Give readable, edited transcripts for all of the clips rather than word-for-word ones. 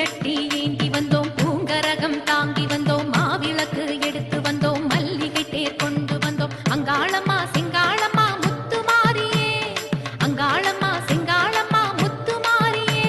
தீச்சட்டி ஏந்தி வந்தோம், பூங்கரகம் தாங்கி வந்தோம், மாவிளக்கு எடுத்து வந்தோம், மல்லிகை தேர் கொண்டு வந்தோம். அங்காளம்மா சிங்காளம்மா முத்துமாரியே, அங்காளம்மா சிங்காளம்மா முத்துமாரியே.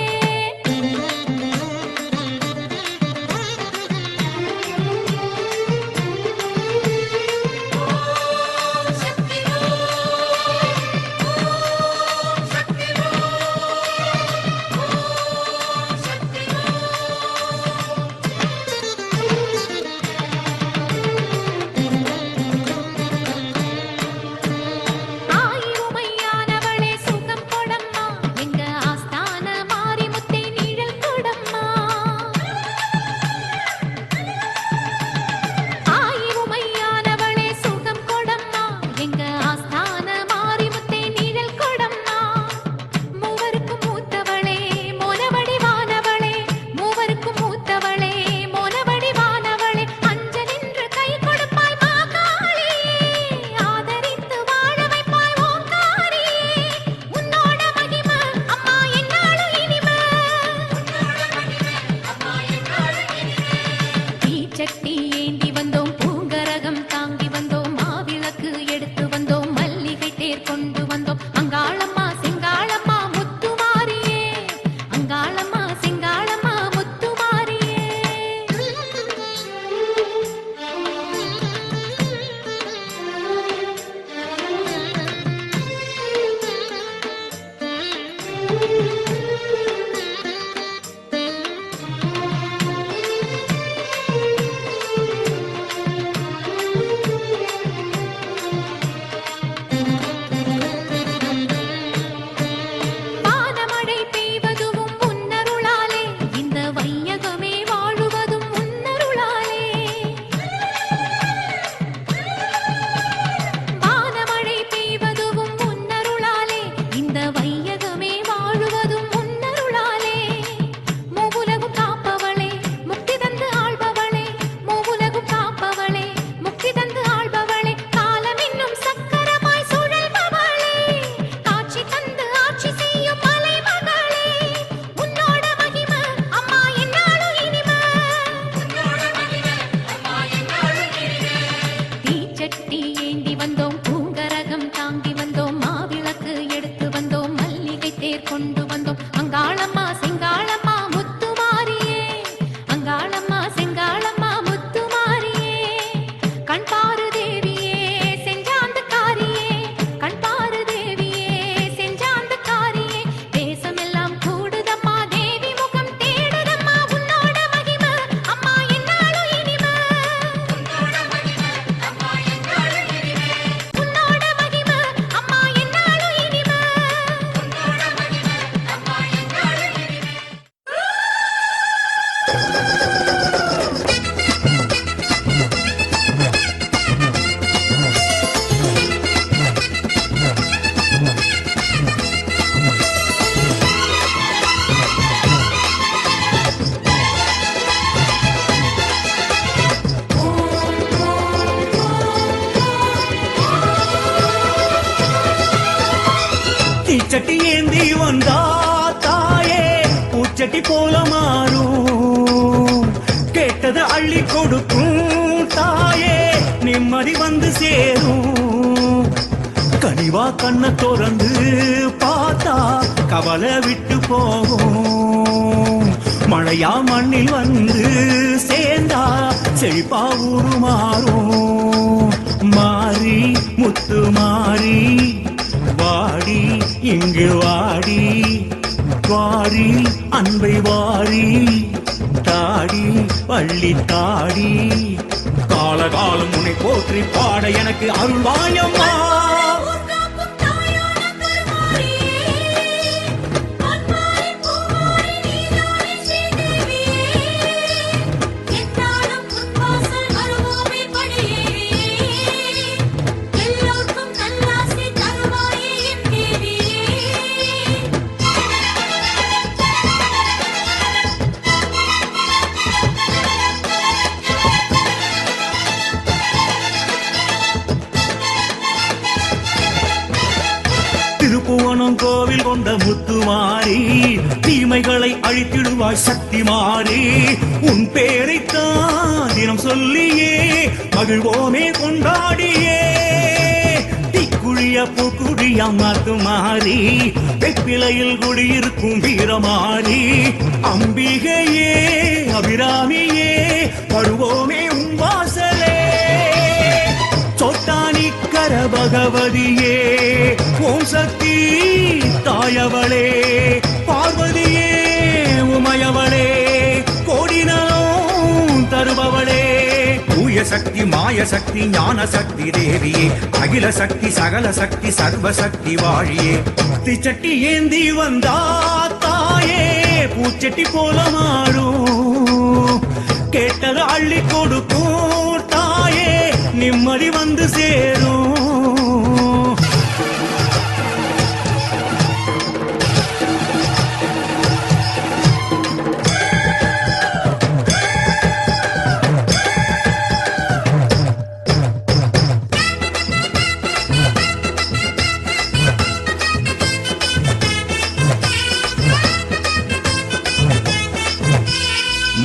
ஆயிரமையானவளே சுகம் கொடம்மா, எங்க ஆஸ்தான மாரிமுத்தே நிழல் கொடம்மா. ஆயிரமையானவளே சுகம் கொடம்மா, எங்க ஆஸ்தான மாரிமுத்தே நிழல் கொடம்மா. மூவருக்கும் மூத்தவளே மோனவடிவானவளே, மூவருக்கும் மூத்தவளே மோனவடிவானவளே, அஞ்ச நின்று கை கொடுப்பாய் மாகாளியே, ஆதரித்து வாழ வைப்பாய் ஓங்காரியே. உன்னோட மகிமை அம்மா என்னாலும் இனிமை, தீச்சட்டி ஏந்தி வந்தோம், பூங்கரகம் தாங்கி வந்தோம், மாவிளக்கு எடுத்து வந்தோம், மல்லிகை தேர் கொண்டு வந்தோம். அங்காளம்மா சிங்காளம்மா முத்துமாரியே, அங்காளம்மா சிங்காளம்மா முத்துமாரியே. வானமழை பெய்வதும் உன்னருளாலே, இந்த வையகமே வாழுவதும் உன்னருளாலே. வானமழை பெய்வதும் உன்னருளாலே, இந்த வையகமே வாழுவதும் உன்னருளாலே. மூவுலகும் காப்பவளே, முக்தி தந்து ஆள்பவளே, மூவுலகும் காப்பவளே, முக்தி தந்து ஆள்பவளே, காலம் இன்னும் சக்கரமாய் சுழல்பவளே, காட்சி தந்து ஆட்சி செய்யும் மலைமகளே. உன்னோட மகிமை அம்மா என்னாலும் இனிமை, தீச்சட்டி ஏந்தி வந்தோம், பூங்கரகம் தாங்கி வந்தோம், மாவிளக்கு எடுத்து வந்தோம், மல்லிகை தேர் கொண்டு வந்தோம். அங்காளம்மா சிங்காளம்மா முத்துமாரியே, அங்காளம்மா சிங்காளம்மா முத்துமாரியே. கண்பாரு தேவியே செஞ்சாந்தக்காரியே, கண்பாரு தேவியே செஞ்சாந்தக்காரியே. தேசமெல்லாம் கூடுதம்மா, தேவி முகம் தேடுதம்மா, உன்னோட மகிமை அம்மா என்னாலும் இனிமை, உன்னோட மகிமை அம்மா என்னாலும் இனிமை, உன்னோட மகிமை அம்மா என்னாலும் இனிமை, உன்னோட மகிமை அம்மா என்னாலும் இனிமை. தீச்சட்டி ஏந்தி வந்தா தாயே, பூச்சட்டி போல மாறும், கேட்டது அள்ளி கொடுக்கும் தாயே, நிம்மதி வந்து சேரும். கனிவா கண்ண திறந்து பார்த்தா கவலை விட்டு போகும், மழையா மண்ணில் வந்து சேர்ந்தா செழிப்பா உருமாறும். மாறி முத்து மாறி வாடி இங்கு வாடி, வாரி அன்பை வாரி தாடி பள்ளி தாடி, காலகாலம் உன்னை போற்றி பாட எனக்கு அருள்வாயம்மா. கொண்ட முத்துமாரி தீமைகளை அழித்திடுவாய் சக்தி மாறி உன் பேரைத்தான் தினம் சொல்லியே மகிழ்வோமே கொண்டாடியே தீக்குழிய பூக்குழியா மாத்து மாறி வெப்பிலையில் குடியிருக்கும் வீரமாறி அம்பிகையே அபிராமியே வருவோமே உன் வாசலே சோட்டானிக்கர பகவதியே ஓம் சக்தி தாயவளே பார்வதியே உமையவளே கோடினோம் தருபவளே தூய சக்தி மாய சக்தி ஞான சக்தி தேவியே அகில சக்தி சகல சக்தி சர்வ சக்தி வாழியே தீச்சட்டி ஏந்தி வந்தா தாயே பூச்சட்டி போல மாறும் கேட்டது அள்ளி கொடுக்கும் தாயே நிம்மதி வந்து சேரும்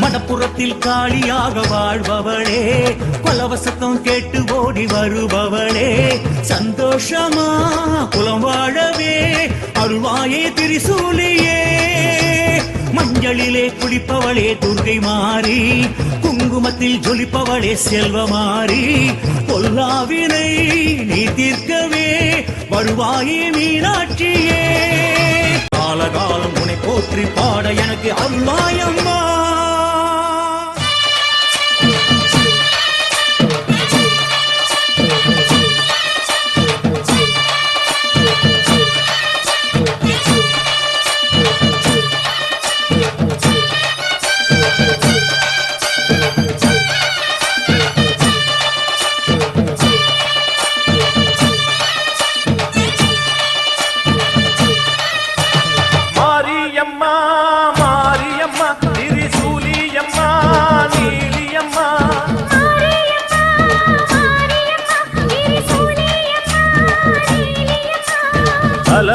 மடப்புறத்தில் காளியாக வாழ்பவளே கொலவசத்தம் கேட்டு ஓடி வருபவளே சந்தோஷமா குலம் வாழவே அருள்வாயே திரிசூலியே மஞ்சளிலே குளிப்பவளே துர்கை மாறி குங்குமத்தில் ஜொலிப்பவளே செல்வமாறி பொல்லாவினை நீ தீர்க்கவே வருவாயே மீனாட்சியே காலகாலம் உன்னை போற்றி பாட எனக்கு அருளாயம்மா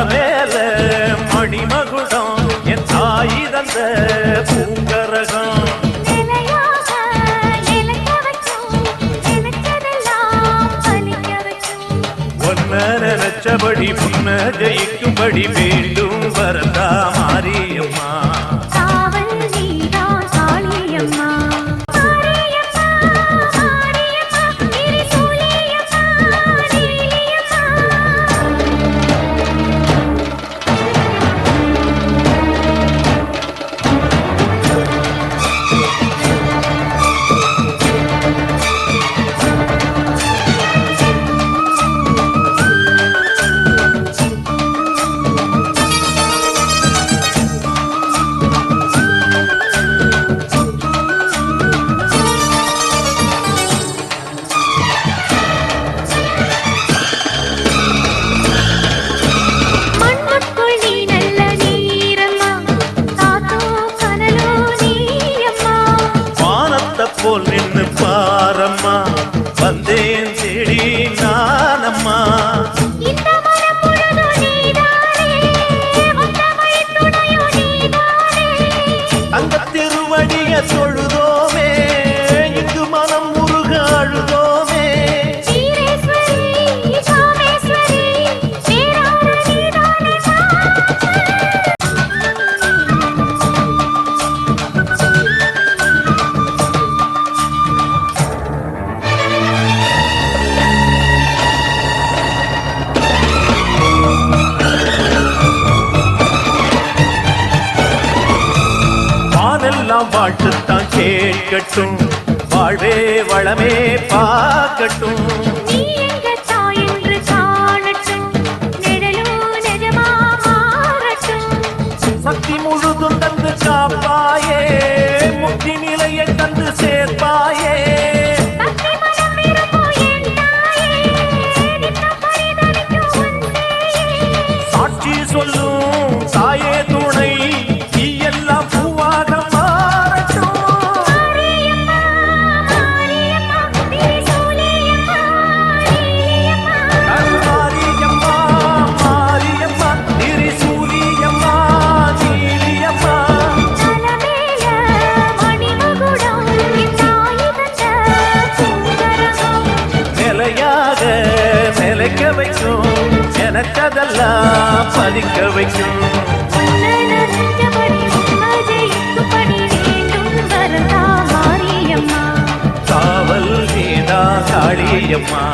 மேல மணிமகுடம் என் தாய் தந்த பூங்கரகம் ஒன்ன நினைச்சபடி முன்ன ஜெயிக்கும்படி மீண்டும் வரதா மாரியம்மா போல் நின்று பாரம்மா வந்தேன் தேடி நானம்மா அந்த திருவடிய தொழுதோமே இங்கு மனம் முருக அழுதோமே வாழ்த்துத்தான் கேட்கட்டும் வாழ்வே வளமே பார்க்கட்டும் சக்தி முழுதும் தந்து காப்பாயே முக்தி நிலையை தந்து சேர்ப்பாயே சாட்சி சொல்லும் தாயே துணை நீ எல்லாம் பூவாக மாறியம்மா திரிசூலி கண்ணெல்லாம் பலிக்க வைக்கும். நெஞ்சபடி உண்மை ஜெயிக்கும்படி வேண்டும் வரதா மாரியம்மா. காவல் நீதா காளியம்மா.